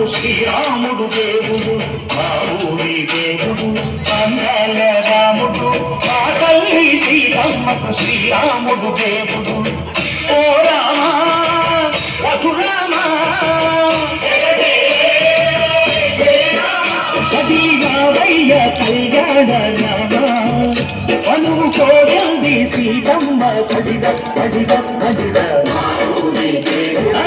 శ్రీరాముడు దేవుడు మా ఊరి దేవుడు అందాల రాముడు మా తల్లి సీతమ్మకు శ్రీరాముడు దేవుడు ఓ రామా రఘురామా కదిగావయ్య కళ్యాణ రామా పలువు కోరింది సీతమ్మ కడిద కడిద కడిద మా ఊరి దేవుడా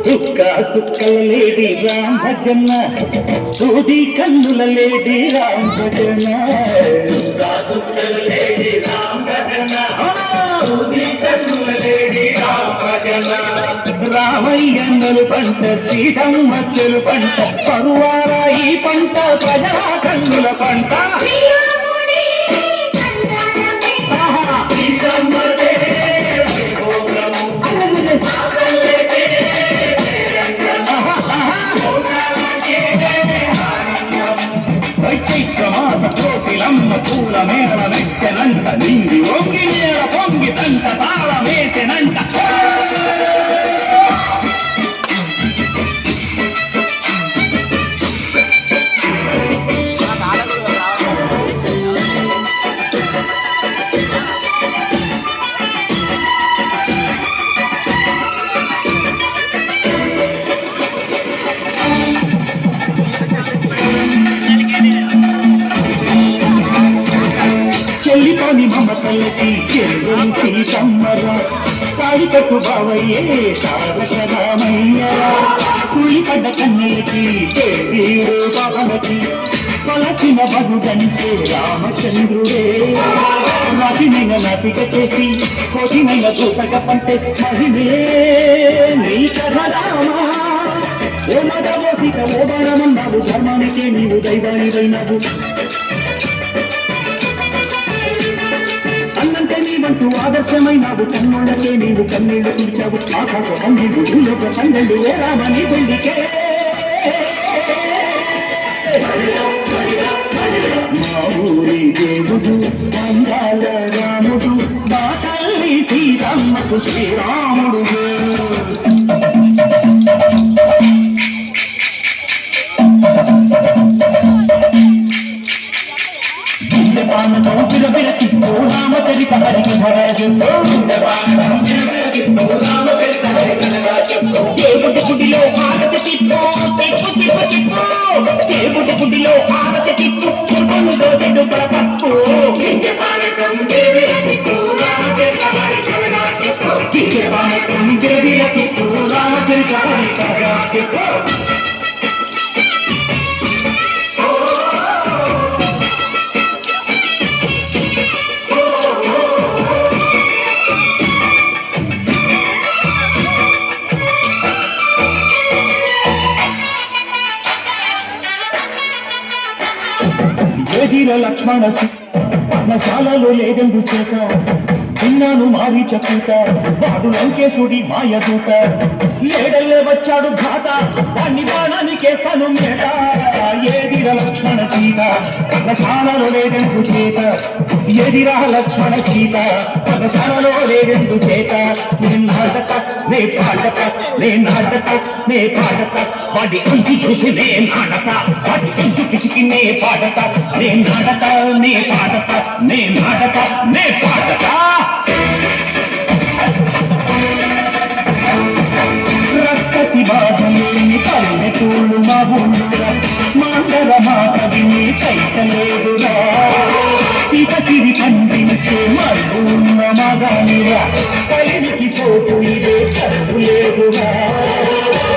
చుక్క చుక్కల లేడి రామ భజన సూది కన్నుల లేడి రామ భజన చుక్కల లేడి రామ భజన సూది కన్నుల లేడి రామ భజన రామయ్యన్నలు పంట సీతమ్మ చెలు పంట పరువార ఈ పంట ప్రజా కన్నుల పంట పూల మేళ వెచ్చనంట నిండి ఒంగి నేల పొంగి తంట తాళ వేసెనంట చెల్లిపోని మమతలకి చెల్లు సీతమ్మరా కాళికట్టు బావయ్యే తారక రామయ్యరా కుళిపడ్డ కన్నెలకి వీడు బావలకి కొలచిన బదుడంటే రామచంద్రుడే రవినైన నటిక చేసి కొదినైన దూతక పంటే మహిళే నీ కథ రామా ఓ మదవోసిక ఓ బాణమన్నావు ధర్మానికే నీవు దైవానివైనవు అన్నంటే నీవంటూ ఆదర్శమైనావు కన్నులకే నీవు కన్నీళ్లు తీర్చావు ఆకాశ కన్నీళ్ళు భూలోక సందళ్ళు వేరామని గుండికే మా ఊరి దేవుడు అందాల రాముడు మా తల్లి సీతమ్మకు శ్రీరాముడు రామచరిత హరికి దేవుడి గుడిలో హారతి తిప్పు తిప్పు తిప్పు తిప్పు దేవుడి గుడిలో హారతి తిప్పు రోజు పరపప్పు రామచరిత హరి ఎదిర లక్ష్మణ పర్ణశాలలో లేదెందు చేత విన్నాను మారి చెప్పుట వాడు లంకేశుడి మాయదూత ఏడల్లే వచ్చాడు ఘాత వాణ్ణి బాణానికేస్తాను మేట ఏదిర లక్ష్మణ సీత పర్ణశాలలో లేదెందు చేత ఎదిరా లక్ష్మణ సీత పర్ణశాలలో లేదెందు చేత నే నాటక నే పాడక నే నాటక నే పాడక వాడి ఇంటి చూసి నే నాటక వాడి ఇంటి పిసికి నే పాడక నే నాటక నే పాడక నే నాటక నే పాడక రక్తసి బాధలేని పల్లెటూళ్ళు మా ఊళ్ళురా మాందర మాట విని కైతలేదురా సీత సిరి పండించే మరుగున్న మగానిరా పైనికి చోటు ఇదే కరువు లేదురా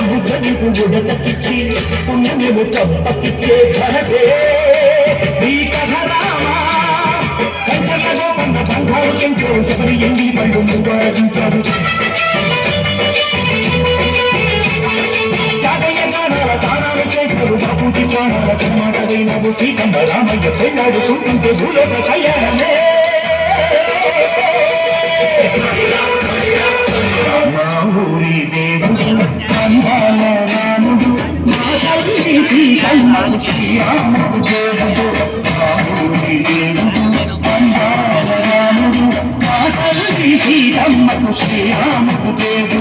బుద్ధనికి బుడతకిచ్చి పుణ్యము తప్పకిచ్చే ఘనతే ఈ కథ రామా కంచలో కన్న బంగారు ఎంతో శబరి ఎండి పళ్ళు ముగాడించారు తానాలు చేశారు బాపూజీ ప్రాణాల కర్మాటైనవు సీతమ్మ రామయ్య పెళ్ళాడుతుంటే భూలోక కళ్యాణమే మా ఊరి దేవుడు అందాల రాముడు మా తల్లి సీతమ్మకు శ్రీరాముడు దేవుడు మా ఊరి దేవుడు అందాల రాముడు మా తల్లి సీతమ్మకు శ్రీరాముకు దేవ